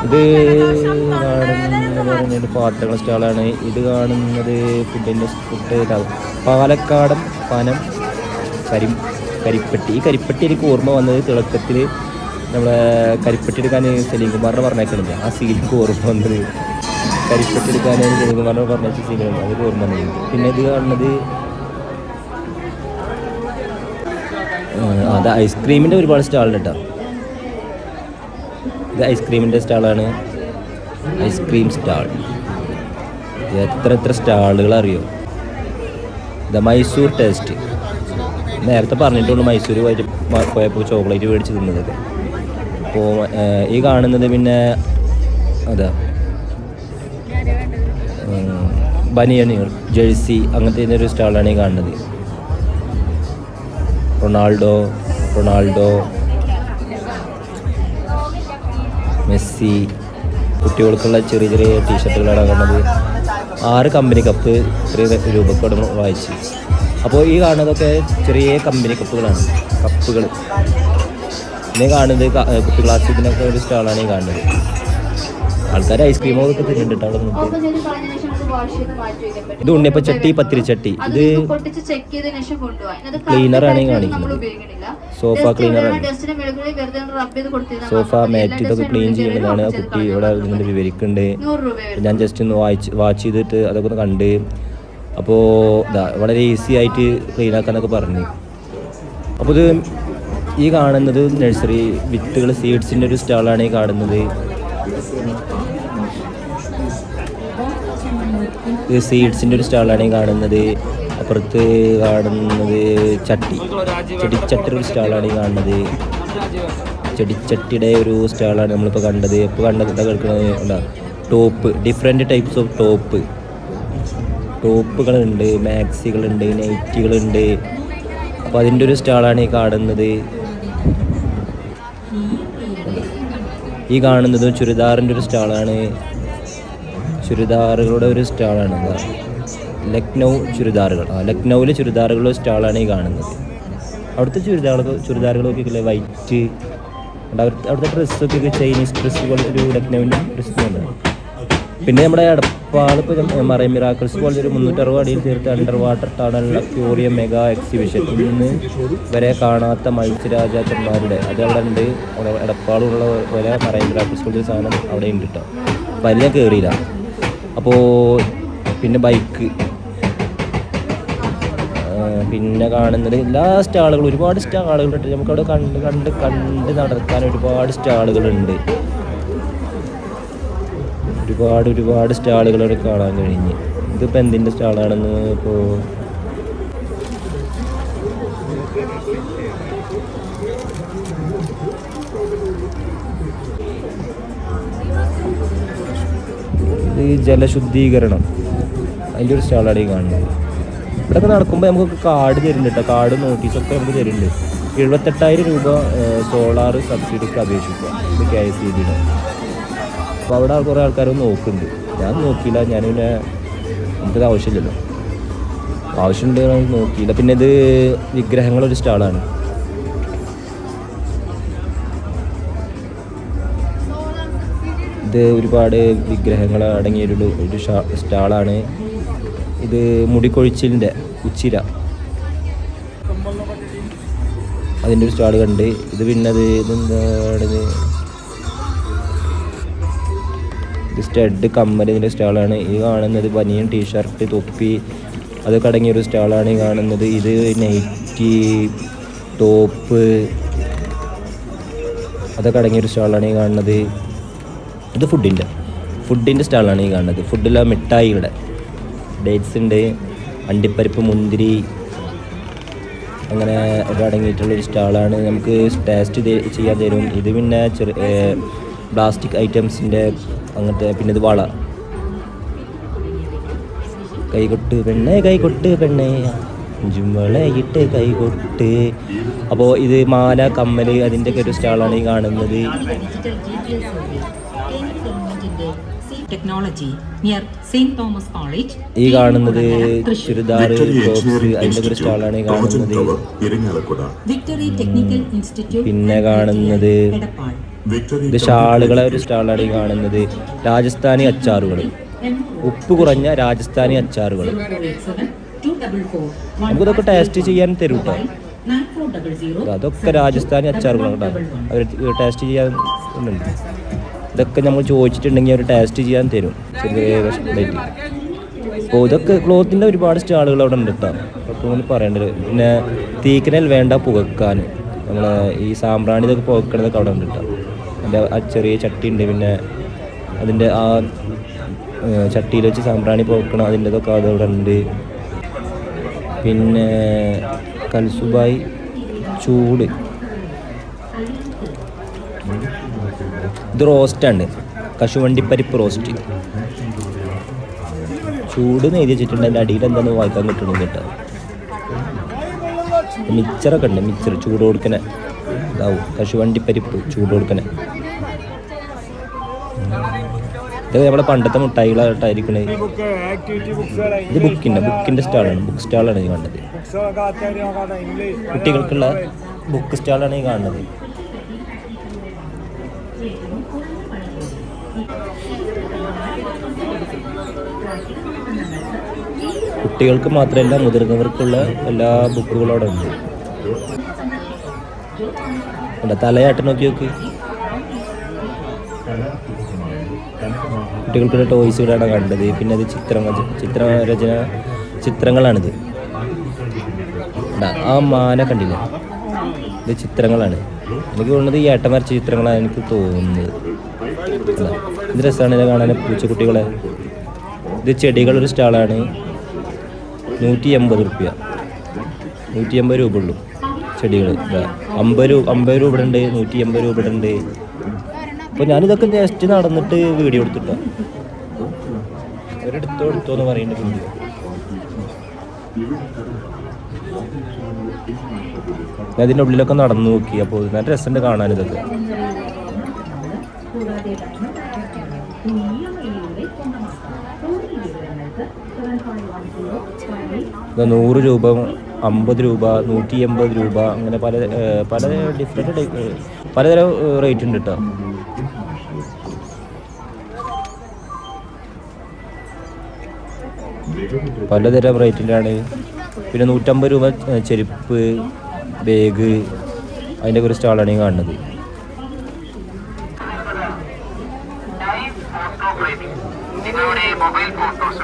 ഇത് കാണുന്നത് പാത്രങ്ങൾ സ്റ്റാളാണ്. ഇത് കാണുന്നത് ഫുഡ് പാലക്കാടൻ പനം കരിപ്പട്ടി. ഈ കരിപ്പട്ടി എനിക്ക് ഓർമ്മ വന്നത് തിളക്കത്തിൽ നമ്മളെ കരിപ്പട്ടി എടുക്കാൻ സലീം കുമാറിനെ പറഞ്ഞേക്കുന്നില്ല, ആ സീനിക്ക് ഓർമ്മ വന്നത്. കരിപ്പട്ടി എടുക്കാൻ സലീം കുമാറിനെ പറഞ്ഞ സീനുണ്ട്, അതൊക്കെ ഓർമ്മ വന്നത്. പിന്നെ ഇത് കാണുന്നത് അത് ഐസ്ക്രീമിൻ്റെ ഒരുപാട് സ്റ്റാളുണ്ട് കേട്ടോ. ഇത് ഐസ്ക്രീമിൻ്റെ സ്റ്റാളാണ്, ഐസ്ക്രീം സ്റ്റാൾ. എത്ര സ്റ്റാളുകൾ അറിയോ. ഇത് മൈസൂർ ടേസ്റ്റ്, നേരത്തെ പറഞ്ഞിട്ടുള്ളൂ മൈസൂർ പോയപ്പോൾ ചോക്ലേറ്റ് മേടിച്ച് തിന്നതൊക്കെ. അപ്പോൾ ഈ കാണുന്നത് പിന്നെ അതാ ബനിയനുകൾ, ജേഴ്സി അങ്ങനത്തെ ഒരു സ്റ്റാളാണ് ഈ കാണുന്നത്. റൊണാൾഡോ, മെസ്സി, കുട്ടികൾക്കുള്ള ചെറിയ ടീഷർട്ടുകളാണ് കാണുന്നത്. 6 കമ്പനി കപ്പ് 3 രൂപക്കോട് വായിച്ചു. അപ്പോൾ ഈ കാണുന്നതൊക്കെ ചെറിയ കമ്പനി കപ്പുകൾ. പിന്നെ കാണുന്നത് കുട്ടി ക്ലാസ്സിക്കിനൊക്കെ ഒരു സ്റ്റാളാണ് ഈ കാണുന്നത്. ആൾക്കാർ ഐസ്ക്രീമൊക്കെ തിന്നുന്നുണ്ട് അവിടെ നിന്ന്. ഇത് ഉണ്ണിയപ്പം ചട്ടി, പത്തിരിച്ചട്ടി. ഇത് ക്ലീനറാണ് കാണിക്കുന്നത്, സോഫ ക്ലീനറാണ്. സോഫ മാറ്റ് ഇതൊക്കെ ക്ലീൻ ചെയ്യുന്നതാണ് ആ കുട്ടി ഇവിടെ നിന്ന് വിവരിക്കുന്നുണ്ട്. ഞാൻ ജസ്റ്റ് ഒന്ന് വാച്ച് ചെയ്തിട്ട് അതൊക്കെ ഒന്ന് കണ്ട്. അപ്പോൾ വളരെ ഈസി ആയിട്ട് ക്ലീൻ ആക്കാന്നൊക്കെ പറഞ്ഞു. അപ്പോൾ ഇത് ഈ കാണുന്നത് നഴ്സറി വിത്തുകൾ, സീഡ്സിൻ്റെ ഒരു സ്റ്റാളാണ് ഈ കാണുന്നത്. ഇത് സീഡ്സിൻ്റെ ഒരു സ്റ്റാളാണ് ഈ കാണുന്നത്. അപ്പുറത്ത് കാണുന്നത് ചെടിച്ചട്ടിയുടെ ഒരു സ്റ്റാളാണ് ഈ കാണുന്നത്. ചെടിച്ചട്ടിയുടെ ഒരു സ്റ്റാളാണ് നമ്മളിപ്പോൾ കണ്ടത്. ഇപ്പോൾ കണ്ടത് കേൾക്കുന്നത് ടോപ്പ്, ഡിഫറെൻറ്റ് ടൈപ്സ് ഓഫ് ടോപ്പുകളുണ്ട്, മാക്സികളുണ്ട്, നൈറ്റികളുണ്ട്. അപ്പോൾ അതിൻ്റെ ഒരു സ്റ്റാളാണ് ഈ കാണുന്നത്. ഈ കാണുന്നത് ചുരിദാറിൻ്റെ ഒരു സ്റ്റാളാണ്, ചുരിദാറുകളുടെ ഒരു സ്റ്റാളാണ്. ലക്നൗ ചുരിദാറുകൾ, ലക്നൗവിലെ ചുരിദാറുകളുടെ സ്റ്റാളാണ് ഈ കാണുന്നത്. അവിടുത്തെ ചുരിദാറുകളൊക്കെ ഇല്ലേ വൈറ്റ്, അവിടുത്തെ ഡ്രസ്സൊക്കെ ചൈനീസ് ഡ്രസ്സ് പോലെ ഒരു ലക്നൗവിൻ്റെ ഡ്രസ്സ് ഉണ്ട്. പിന്നെ നമ്മുടെ എടപ്പാൾ ഇപ്പോൾ മറൈൻ മിറാക്കിൾസ് പോലത്തെ ഒരു 360 അടിയിൽ തീർത്ത് under water tunnel aquarium mega exhibition. ഇന്ന് വരെ കാണാത്ത മത്സ്യരാജാക്കന്മാരുടെ അത് അവിടെ ഉണ്ട്. എടപ്പാളുള്ള പോലെ മറൈൻ മിറാക്കിൾസ് പോലത്തെ സാധനം അവിടെ ഉണ്ട് കേട്ടോ. അപ്പോൾ അതിൽ ഞാൻ കയറിയില്ല. അപ്പോൾ പിന്നെ ബൈക്ക്, പിന്നെ കാണുന്നത് എല്ലാ സ്റ്റാളുകളും, ഒരുപാട് സ്റ്റാളുകളുണ്ട്. നമുക്കവിടെ കണ്ട് നടക്കാൻ ഒരുപാട് സ്റ്റാളുകളുണ്ട്. ഒരുപാട് സ്റ്റാളുകളവിടെ കാണാൻ കഴിഞ്ഞ്. ഇതിപ്പോൾ എന്തിൻ്റെ സ്റ്റാളാണെന്ന് ഇപ്പോൾ ഇത് ജലശുദ്ധീകരണം, അതിൻ്റെ ഒരു സ്റ്റാളാണ് ഈ കാണുന്നത്. ഇവിടെയൊക്കെ നടക്കുമ്പോൾ നമുക്ക് കാർഡ് തരുന്നുണ്ട് കേട്ടോ, കാർഡ് നോട്ടീസൊക്കെ നമുക്ക് തരുന്നുണ്ട്. 78,000 രൂപ സോളാർ സബ്സിഡിക്ക് അപേക്ഷിക്കുക, ഇത് KSEBയുടെ. അപ്പോൾ അവിടെ കുറേ ആൾക്കാരൊന്നും നോക്കുന്നുണ്ട്. ഞാൻ നോക്കിയില്ല, ഞാൻ പിന്നെ എനിക്കത് ആവശ്യമില്ലല്ലോ, ആവശ്യമുണ്ട് നോക്കിയില്ല. പിന്നെ ഇത് വിഗ്രഹങ്ങളൊരു സ്റ്റാളാണ്. ഇത് ഒരുപാട് വിഗ്രഹങ്ങൾ അടങ്ങിയൊരു സ്റ്റാളാണ്. ഇത് മുടിക്കൊഴിച്ചിലിൻ്റെ ഉച്ചിര, അതിൻ്റെ ഒരു സ്റ്റാൾ കണ്ട്. ഇത് പിന്നെ ഇതെന്താണ്, ഇത് സ്റ്റഡ് കമ്മൽ, ഇതിൻ്റെ സ്റ്റാളാണ്. ഈ കാണുന്നത് ബനിയൻ, ടീഷർട്ട്, തൊപ്പി അതൊക്കെ അടങ്ങിയൊരു സ്റ്റാളാണ് ഈ കാണുന്നത്. ഇത് നൈറ്റി, ടോപ്പ് അതൊക്കെ അടങ്ങിയൊരു സ്റ്റാളാണ് ഈ കാണുന്നത്. ഇത് ഫുഡിൻ്റെ സ്റ്റാളാണ് ഈ കാണുന്നത്. ഫുഡിലെ മിഠായികളുടെ ഡേറ്റ്സ് ഉണ്ട്, അണ്ടിപ്പരിപ്പ്, മുന്തിരി അങ്ങനെ ഒക്കെ അടങ്ങിയിട്ടുള്ളൊരു സ്റ്റാളാണ്. നമുക്ക് ടേസ്റ്റ് ചെയ്യാൻ തരും. ഇത് പിന്നെ പ്ലാസ്റ്റിക് ഐറ്റംസിൻ്റെ അങ്ങനത്തെ. പിന്നെ ഇത് വള, കൈകൊട്ട് പെണ്ണേ ജുംവളയിട്ട് കൈകൊട്ട്. അപ്പോൾ ഇത് മാല, കമ്മൽ അതിൻ്റെയൊക്കെ ഒരു സ്റ്റാളാണ് ഈ കാണുന്നത്. ഈ കാണുന്നത് ചുരിദാർ, ടോപ്സ് അതിൻ്റെ ഒരു സ്റ്റാളാണ് ഈ കാണുന്നത്. പിന്നെ കാണുന്നത് ഇത് ഷാളുകളെ ഒരു സ്റ്റാളാണ് ഈ കാണുന്നത്. രാജസ്ഥാനി അച്ചാറുകൾ, ഉപ്പ് കുറഞ്ഞ രാജസ്ഥാനി അച്ചാറുകൾ. നമുക്കിതൊക്കെ ടേസ്റ്റ് ചെയ്യാൻ തരും കേട്ടോ. അതൊക്കെ രാജസ്ഥാനി അച്ചാറുകളാണ് കേട്ടോ. അവർ ടേസ്റ്റ് ചെയ്യാൻ ഉണ്ട്. ഇതൊക്കെ നമ്മൾ ചോദിച്ചിട്ടുണ്ടെങ്കിൽ അവർ ടേസ്റ്റ് ചെയ്യാൻ തരും ചെറിയ ഇതായിട്ട്. അപ്പോൾ ഇതൊക്കെ ക്ലോത്തിൻ്റെ ഒരുപാട് സ്റ്റാളുകൾ അവിടെ ഉണ്ട് കേട്ടോ. അപ്പോൾ പറയേണ്ടത് പിന്നെ തീക്കനൽ വേണ്ട പുകക്കാൻ, നമ്മൾ ഈ സാമ്പ്രാണി ഇതൊക്കെ പുകക്കണതൊക്കെ അവിടെ ഉണ്ട് കേട്ടോ. അതിൻ്റെ ആ ചെറിയ ചട്ടി ഉണ്ട്. പിന്നെ അതിൻ്റെ ആ ചട്ടിയിൽ വെച്ച് സാമ്പ്രാണി പുകക്കണം, അതിൻ്റെതൊക്കെ അതവിടെ ഉണ്ട്. പിന്നെ കൽസുബായി ചൂട്, ഇത് റോസ്റ്റാണ്, കശുവണ്ടിപ്പരിപ്പ് റോസ്റ്റ്. ചൂട് എഴുതി വെച്ചിട്ടുണ്ട്. അതിൻ്റെ അടിയിൽ എന്താണെന്ന് വായിക്കാൻ കിട്ടണമെന്ന് കേട്ടോ. മിച്ചറൊക്കെ ഉണ്ട്, മിച്ചർ ചൂട് കൊടുക്കണേ ഇതാവും, കശുവണ്ടിപ്പരിപ്പ് ചൂട് കൊടുക്കണേ. ഇത് നമ്മളെ പണ്ടത്തെ മുട്ടായികളായിട്ടായിരിക്കണേ. ഇത് ബുക്കിൻ്റെ സ്റ്റാളാണ്, ബുക്ക് സ്റ്റാളാണ് ഈ കാണുന്നത്. കുട്ടികൾക്കുള്ള ബുക്ക് സ്റ്റാളാണ് ഈ കാണുന്നത്. കുട്ടികൾക്ക് മാത്രമല്ല മുതിർന്നവർക്കുള്ള എല്ലാ ബുക്കുകളും അവിടെ ഉണ്ട്. തലയാട്ടം നോക്കി നോക്ക്. കുട്ടികൾക്കുള്ള ടോയ്സുകളാണ് കണ്ടത്. പിന്നെ അത് ചിത്രങ്ങളാണിത്. ആ മാന കണ്ടില്ല, ഇത് ചിത്രങ്ങളാണ്. എനിക്ക് തോന്നുന്നത് ഈ ഏട്ടൻ വരച്ച ചിത്രങ്ങളാണ് എനിക്ക് തോന്നുന്നത്. ഇത് രസമാണ് ഇത് കാണാൻ, പൂച്ചക്കുട്ടികളെ. ഇത് ചെടികളൊരു സ്റ്റാളാണ്. 180 രൂപ, 180 രൂപ ഉള്ളൂ ചെടികൾ. 50 രൂപ ഉണ്ട്, 180 രൂപ ഉണ്ട്. അപ്പോൾ ഞാനിതൊക്കെ ജസ്റ്റ് നടന്നിട്ട് വീഡിയോ എടുത്തിട്ടോ. എടുത്തോന്ന് പറയുന്നുണ്ട് വീഡിയോ. ഞാൻ ഇതിൻ്റെ ഉള്ളിലൊക്കെ നടന്നു നോക്കി. അപ്പോൾ നല്ല രസമുണ്ട് കാണാനിതൊക്കെ. 100 രൂപ, 50 രൂപ, 180 രൂപ, അങ്ങനെ പല ഡിഫറെൻറ്റ് പലതരം റേറ്റ് ഉണ്ട് കേട്ടോ. പലതരം റേറ്റിലാണ്. പിന്നെ 150 രൂപ ചെരുപ്പ്, ബാഗ്, അതിൻ്റെ ഒരു സ്റ്റാളാണ് ഈ കാണുന്നത്.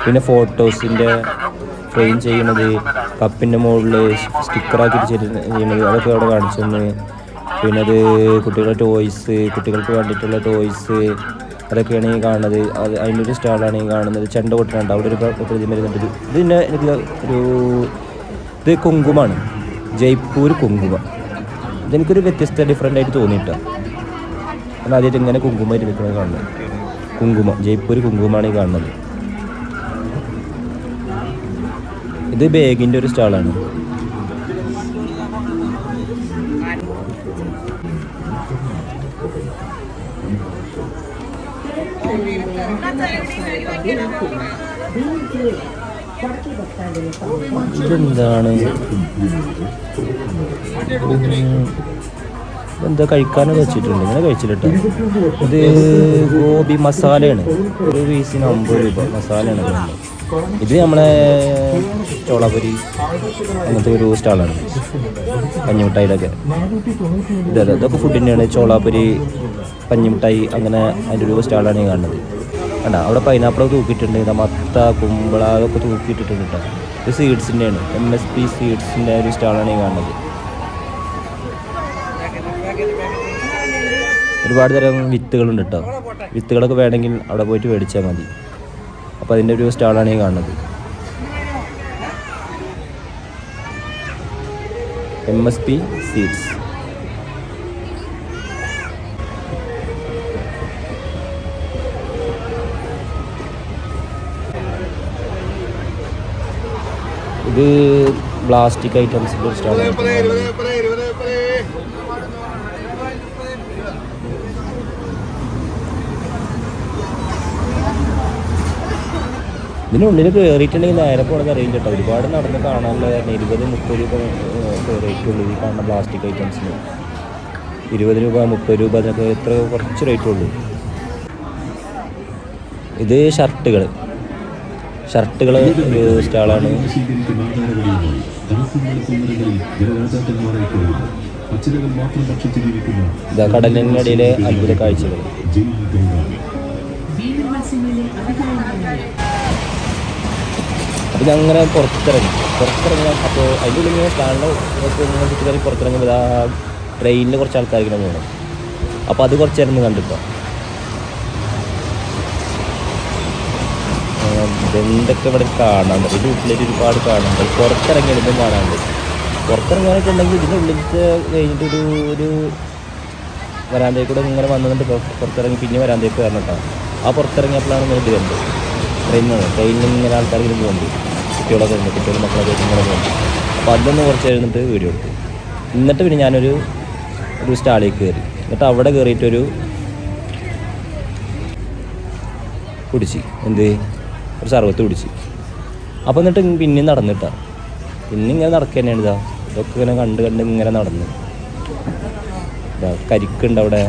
പിന്നെ ഫോട്ടോസിൻ്റെ ഫ്രെയിം ചെയ്യണത്, കപ്പിൻ്റെ മുകളിൽ സ്റ്റിക്കറാക്കിയിട്ട് ചെയ്യുന്നത്, അതൊക്കെ അവിടെ കാണിച്ചു തന്നു. പിന്നെ അത് കുട്ടികളുടെ ടോയ്സ്, കുട്ടികൾക്ക് വേണ്ടിയിട്ടുള്ള ടോയ്സ്, അതൊക്കെയാണ് ഈ കാണുന്നത്. അതിൻ്റെ ഒരു സ്റ്റാളാണ് ഈ കാണുന്നത്. ചെണ്ട കൊട്ടുന്നുണ്ട്, അവിടെ ഒരു പ്രതിമ വരുന്നുണ്ട്. ഇത് പിന്നെ എനിക്ക് ഇത് കുങ്കുമമാണ്, ജയ്പൂർ കുങ്കുമം. ഇതെനിക്കൊരു വ്യത്യസ്ത ഡിഫറെൻ്റ് തോന്നിയിട്ടാണ്. ഞാൻ ആദ്യമായിട്ട് ഇങ്ങനെ കുങ്കുമമായിട്ട് നിൽക്കുന്നത് കാണുന്നത്. കുങ്കുമം, ജയ്പൂർ കുങ്കുമമാണ് ഈ കാണുന്നത്. ഇത് ബാഗിൻ്റെ ഒരു സ്റ്റാളാണ്. ഇതെന്താണ്, എന്താ കഴിക്കാനൊക്കെ വെച്ചിട്ടുണ്ട്. ഇങ്ങനെ കഴിച്ചില്ല കേട്ടോ. ഇത് ഗോബി മസാലയാണ്. ഒരു പീസിന് 50 രൂപ മസാലയാണ്. ഇത് നമ്മളെ ചോളാപുരി അങ്ങനത്തെ ഒരു സ്റ്റാളാണ്. പഞ്ഞിമിഠായിലൊക്കെ ഇതൊക്കെ ഫുഡിൻ്റെയാണ്. ചോളാപുരി, പഞ്ഞിമിഠായി, അങ്ങനെ അതിൻ്റെ ഒരു സ്റ്റാളാണ് ഈ കാണുന്നത്. കണ്ട അവിടെ പൈനാപ്പിളൊക്കെ തൂക്കിയിട്ടുണ്ട്. മത്ത, കുമ്പള, അതൊക്കെ തൂക്കിയിട്ടിട്ടുണ്ട് കേട്ടോ. ഇത് സീഡ്സിൻ്റെയാണ്, MSP സീഡ്സിൻ്റെ ഒരു സ്റ്റാളാണ് ഈ കാണുന്നത്. ഒരുപാട് തരം വിത്തുകളുണ്ട് കേട്ടോ. വിത്തുകളൊക്കെ വേണമെങ്കിൽ അവിടെ പോയിട്ട് മേടിച്ചാൽ മതി. അപ്പോൾ അതിൻ്റെ ഒരു സ്റ്റാളാണ് ഈ കാണുന്നത്. MSP seeds. ഇത് പ്ലാസ്റ്റിക് ഐറ്റംസിൻ്റെ ഒരു സ്റ്റാളാണ്. ഇതിനുള്ളിൽ കയറിയിട്ടുണ്ടെങ്കിൽ നേരെ പോകണമെന്ന് അറിയില്ല കേട്ടോ. ഒരുപാട് നടന്ന് കാണാനുള്ള 20-30 രൂപ റേറ്റ് ഉള്ളൂ ഈ കാണുന്ന പ്ലാസ്റ്റിക് ഐറ്റംസിന്. 20 രൂപ 30 രൂപ അതിനൊക്കെ എത്ര കുറച്ച് റേറ്റുള്ളൂ. ഇത് ഷർട്ടുകൾ ഒരു സ്റ്റാളാണ്. ഇതാ കടലിനടിയിലെ അത്ഭുത കാഴ്ചകൾ. അപ്പോൾ ഞങ്ങനെ പുറത്തിറങ്ങി. അപ്പോൾ അതിൻ്റെ ഉള്ളിൽ ഇങ്ങനെ സ്റ്റാളിൻ്റെ പുറത്തിറങ്ങുമ്പോൾ ഇതാ ട്രെയിനിൽ കുറച്ച് ആൾക്കാരിങ്ങനെ പോകണം. അപ്പോൾ അത് കുറച്ച് നേരം കണ്ടിട്ടോ. എന്തൊക്കെ ഇവിടെ കാണാൻ പറ്റും. വീട്ടിലേക്ക് ഒരുപാട് കാണാൻ പുറത്തിറങ്ങിയതും കാണാനുണ്ട്. പുറത്തിറങ്ങാനൊക്കെ ഉണ്ടെങ്കിൽ ഇതിൻ്റെ ഉള്ളിലത്തെ കഴിഞ്ഞിട്ട് ഒരു വരാന്തയിൽ കൂടെ ഇങ്ങനെ വന്നിട്ട് പുറത്തിറങ്ങി പിന്നെ വരാന്തേക്ക് വരണം കേട്ടോ. ആ പുറത്തിറങ്ങിയപ്പോഴാണ് ഇങ്ങനെ ഇത് കണ്ടത്. ട്രെയിനിൽ ഇങ്ങനെ ആൾക്കാർ ഇങ്ങനെ പോകുന്നുണ്ട്. കുട്ടികളൊക്കെ ഉണ്ട്, കുട്ടികളും മക്കളൊക്കെ ഇങ്ങനെ പോകുന്നുണ്ട്. അപ്പോൾ അതൊന്ന് കുറച്ച് കഴിഞ്ഞിട്ട് വീഡിയോ എടുത്തു. എന്നിട്ട് പിന്നെ ഞാനൊരു സ്റ്റാളിലേക്ക് കയറി. എന്നിട്ട് അവിടെ കയറിയിട്ടൊരു കുടിച്ച് ഒരു സർവത്ത് കുടിച്ച്. അപ്പോൾ എന്നിട്ട് പിന്നെയും നടന്നിട്ടാ. പിന്നെ ഇങ്ങനെ നടക്കുക തന്നെയാണ്. ഇതൊക്കെ ഇങ്ങനെ കണ്ട് ഇങ്ങനെ നടന്നു. കരിക്കുണ്ട് അവിടെ.